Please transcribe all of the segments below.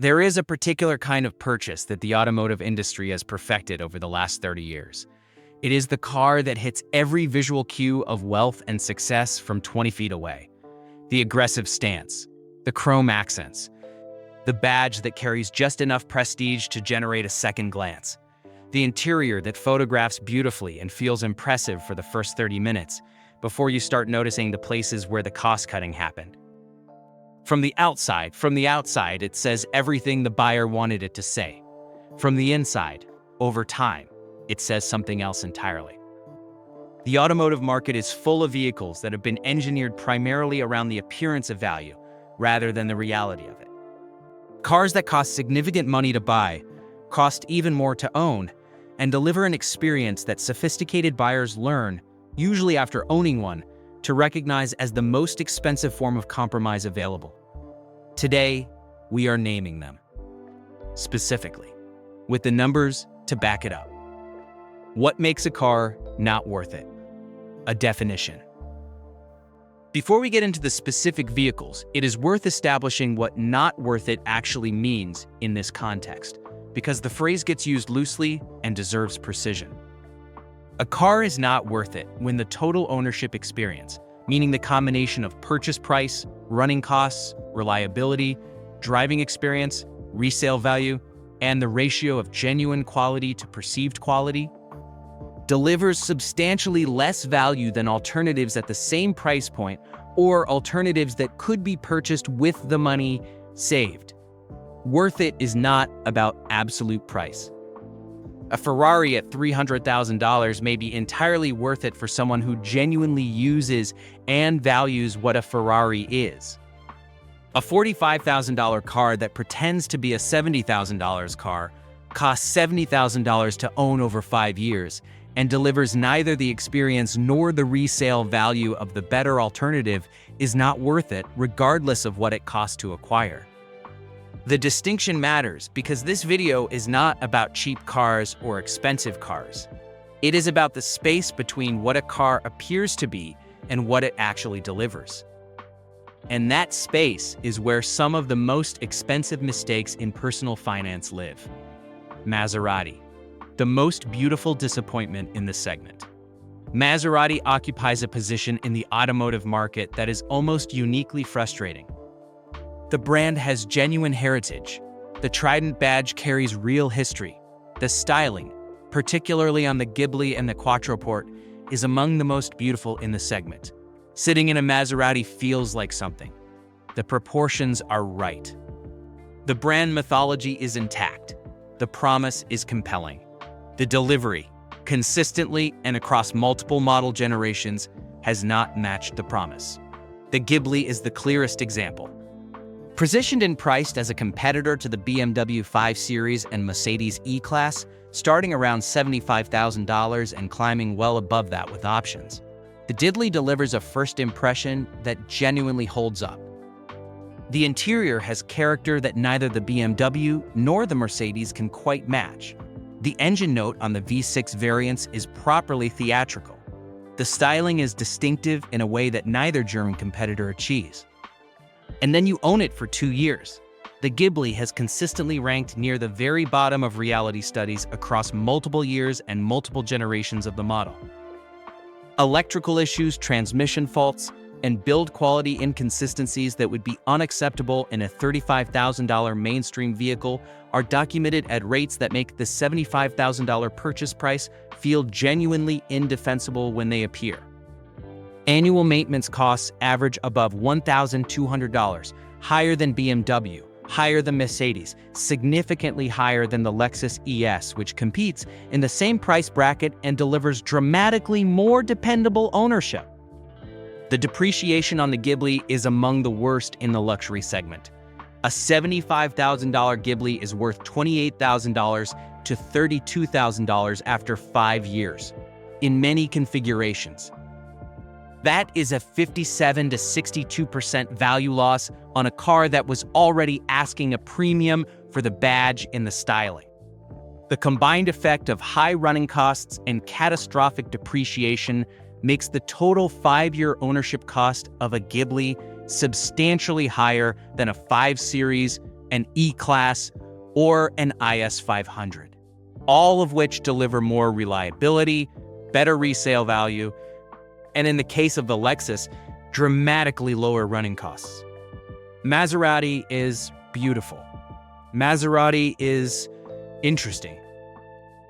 There is a particular kind of purchase that the automotive industry has perfected over the last 30 years. It is the car that hits every visual cue of wealth and success from 20 feet away. The aggressive stance, the chrome accents, the badge that carries just enough prestige to generate a second glance, the interior that photographs beautifully and feels impressive for the first 30 minutes before you start noticing the places where the cost-cutting happened. From the outside, it says everything the buyer wanted it to say. From the inside, over time, it says something else entirely. The automotive market is full of vehicles that have been engineered primarily around the appearance of value, rather than the reality of it. Cars that cost significant money to buy, cost even more to own, and deliver an experience that sophisticated buyers learn, usually after owning one, to recognize as the most expensive form of compromise available. Today, we are naming them. Specifically, with the numbers to back it up. What makes a car not worth it? A definition. Before we get into the specific vehicles, it is worth establishing what not worth it actually means in this context, because the phrase gets used loosely and deserves precision. A car is not worth it when the total ownership experience, meaning the combination of purchase price, running costs, reliability, driving experience, resale value, and the ratio of genuine quality to perceived quality, delivers substantially less value than alternatives at the same price point or alternatives that could be purchased with the money saved. Worth it is not about absolute price. A Ferrari at $300,000 may be entirely worth it for someone who genuinely uses and values what a Ferrari is. A $45,000 car that pretends to be a $70,000 car costs $70,000 to own over 5 years and delivers neither the experience nor the resale value of the better alternative is not worth it, regardless of what it costs to acquire. The distinction matters because this video is not about cheap cars or expensive cars. It is about the space between what a car appears to be and what it actually delivers. And that space is where some of the most expensive mistakes in personal finance live. Maserati, the most beautiful disappointment in the segment. Maserati occupies a position in the automotive market that is almost uniquely frustrating. The brand has genuine heritage. The Trident badge carries real history. The styling, particularly on the Ghibli and the Quattroporte, is among the most beautiful in the segment. Sitting in a Maserati feels like something. The proportions are right. The brand mythology is intact. The promise is compelling. The delivery, consistently and across multiple model generations, has not matched the promise. The Ghibli is the clearest example. Positioned and priced as a competitor to the BMW 5 Series and Mercedes E-Class, starting around $75,000 and climbing well above that with options, the Ghibli delivers a first impression that genuinely holds up. The interior has character that neither the BMW nor the Mercedes can quite match. The engine note on the V6 variants is properly theatrical. The styling is distinctive in a way that neither German competitor achieves. And then you own it for 2 years. The Ghibli has consistently ranked near the very bottom of reality studies across multiple years and multiple generations of the model. Electrical issues, transmission faults, and build quality inconsistencies that would be unacceptable in a $35,000 mainstream vehicle are documented at rates that make the $75,000 purchase price feel genuinely indefensible when they appear. Annual maintenance costs average above $1,200, higher than BMW, higher than Mercedes, significantly higher than the Lexus ES, which competes in the same price bracket and delivers dramatically more dependable ownership. The depreciation on the Ghibli is among the worst in the luxury segment. A $75,000 Ghibli is worth $28,000 to $32,000 after 5 years, in many configurations. That is a 57 to 62% value loss on a car that was already asking a premium for the badge and the styling. The combined effect of high running costs and catastrophic depreciation makes the total 5-year ownership cost of a Ghibli substantially higher than a 5 Series, an E-Class, or an IS 500, all of which deliver more reliability, better resale value, and in the case of the Lexus, dramatically lower running costs. Maserati is beautiful. Maserati is interesting.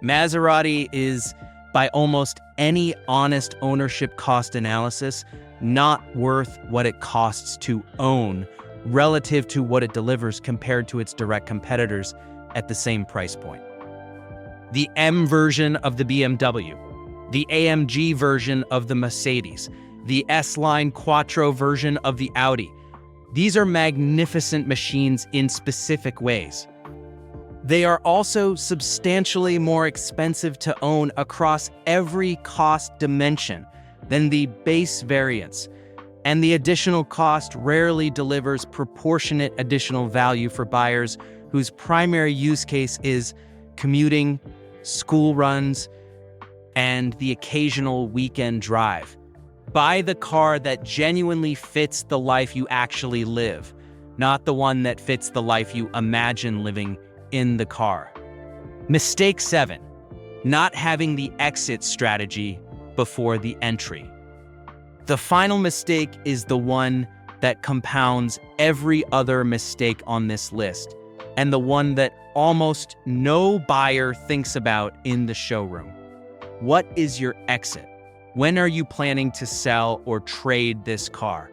Maserati is, by almost any honest ownership cost analysis, not worth what it costs to own relative to what it delivers compared to its direct competitors at the same price point. The M version of the BMW, the AMG version of the Mercedes, the S-Line Quattro version of the Audi. These are magnificent machines in specific ways. They are also substantially more expensive to own across every cost dimension than the base variants, and the additional cost rarely delivers proportionate additional value for buyers whose primary use case is commuting, school runs, and the occasional weekend drive. Buy the car that genuinely fits the life you actually live, not the one that fits the life you imagine living in the car. Mistake 7, not having the exit strategy before the entry. The final mistake is the one that compounds every other mistake on this list, and the one that almost no buyer thinks about in the showroom. What is your exit? When are you planning to sell or trade this car?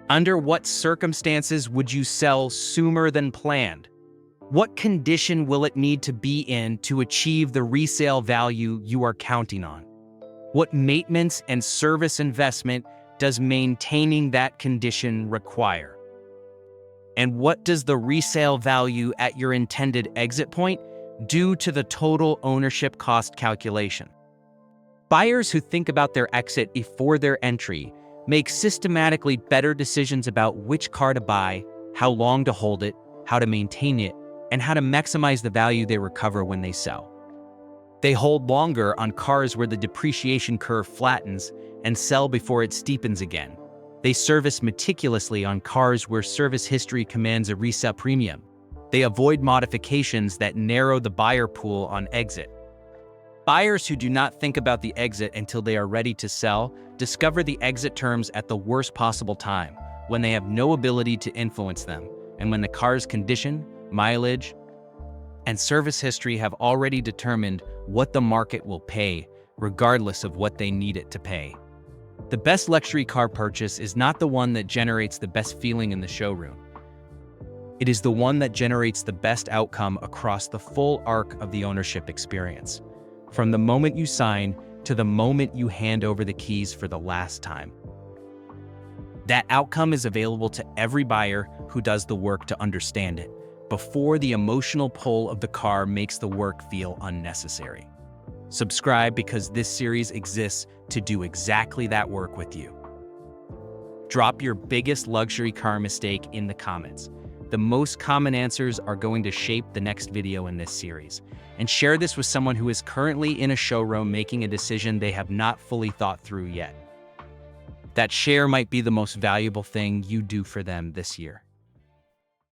Under what circumstances would you sell sooner than planned? What condition will it need to be in to achieve the resale value you are counting on? What maintenance and service investment does maintaining that condition require? And what does the resale value at your intended exit point do to the total ownership cost calculation? Buyers who think about their exit before their entry make systematically better decisions about which car to buy, how long to hold it, how to maintain it, and how to maximize the value they recover when they sell. They hold longer on cars where the depreciation curve flattens and sell before it steepens again. They service meticulously on cars where service history commands a resale premium. They avoid modifications that narrow the buyer pool on exit. Buyers who do not think about the exit until they are ready to sell discover the exit terms at the worst possible time, when they have no ability to influence them, and when the car's condition, mileage, and service history have already determined what the market will pay, regardless of what they need it to pay. The best luxury car purchase is not the one that generates the best feeling in the showroom. It is the one that generates the best outcome across the full arc of the ownership experience, from the moment you sign to the moment you hand over the keys for the last time. That outcome is available to every buyer who does the work to understand it, before the emotional pull of the car makes the work feel unnecessary. Subscribe, because this series exists to do exactly that work with you. Drop your biggest luxury car mistake in the comments. The most common answers are going to shape the next video in this series. And share this with someone who is currently in a showroom making a decision they have not fully thought through yet. That share might be the most valuable thing you do for them this year.